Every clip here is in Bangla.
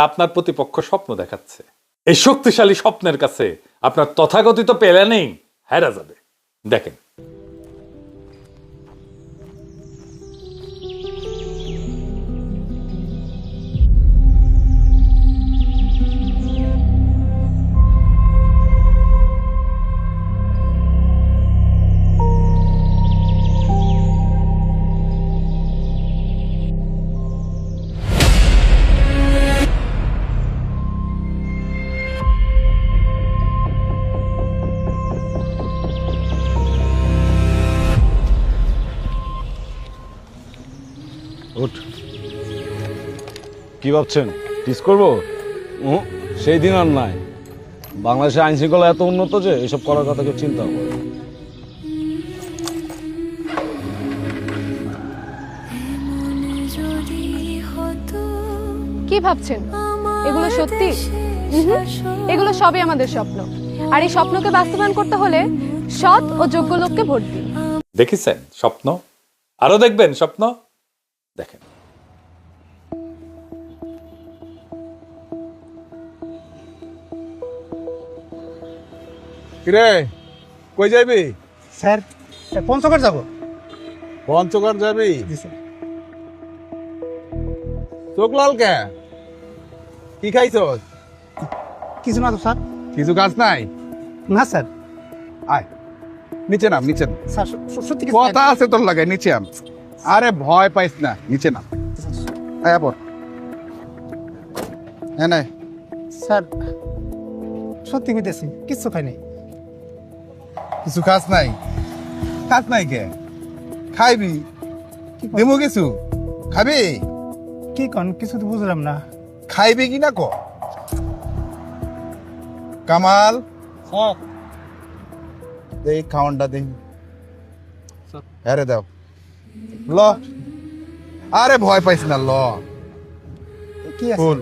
আপনার প্রতিপক্ষ স্বপ্ন দেখাচ্ছে। এই শক্তিশালী স্বপ্নের কাছে আপনার তথাকথিত প্ল্যানিং হেরা যাবে। দেখেন, উঠ। কি ভাবছেন টিস করবো? সেই দিন আর নাই। বাংলাদেশের আইন শৃঙ্খলা এত উন্নত যে এসব করার কথা কেউ চিন্তা করে। কি ভাবছেন এগুলো সত্যি? এগুলো সবই আমাদের স্বপ্ন, আর এই স্বপ্নকে বাস্তবায়ন করতে হলে সৎ ও যোগ্য লোককে ভোট দিন। দেখেছেন স্বপ্ন? আরো দেখবেন স্বপ্ন? দেখেন, কিরে কই যাবি? স্যার পঞ্চগড় যাব। পঞ্চগড় যাবি? জি স্যার। চোখ লাল কে? কি খাইছস? কিছু না তো স্যার। কিছু কাজ নাই? না স্যার। আয় নিচে নাম, নিচে নাম। স্যার সত্যি কিছু কথা আছে তোর লাগে, নিচে আম। আরে ভয় পাইস না, নিচে নাম। আয় পর। হ্যাঁ নাই স্যার সত্যি কইতেছি কিচ্ছু খাই নাই। কিছু কাজ নাই? কাজ নাই কে? খাইবি? দেবো কিছু? খাবি? কি কন কিছু তো বুঝলাম না। খাইবি কি না ক? কামাল দেই খাওয়ানটা দেই। আরে দাও ল। আরে ভয় পাইস না, ল। কি আছে ফুল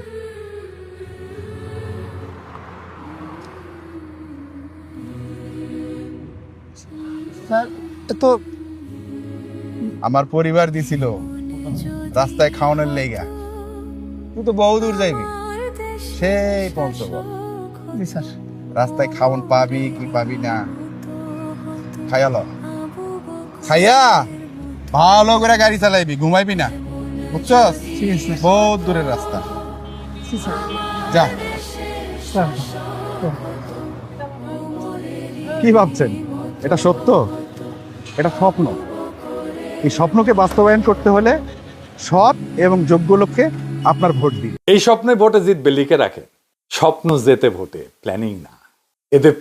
স্যার? তো আমার পরিবার দিছিল রাস্তায় খাওয়ানোর লেগা। তুই তো বহু দূর যাইবি, সেই পঞ্চগড়। জি স্যার। রাস্তায় খাওয়ান পাবি কি পাবি না খাইয়া ল। খাইয়া ভালো করে গাড়ি চালাইবি, ঘুমাইবি না, বুঝছস? ঠিক আছে স্যার। বহুত দূরের রাস্তা। জি স্যার। যা। স্যার কি ভাবছেন এটা সত্য? এটা স্বপ্ন। এই স্বপ্নকে বাস্তবায়ন করতে হলে সৎ এবং যোগ্য লোককে আপনার ভোট দিন। এই স্বপ্নে ভোটে জিতবে লিখে রাখেন। স্বপ্ন জেতে ভোটে, প্ল্যানিং না। এদের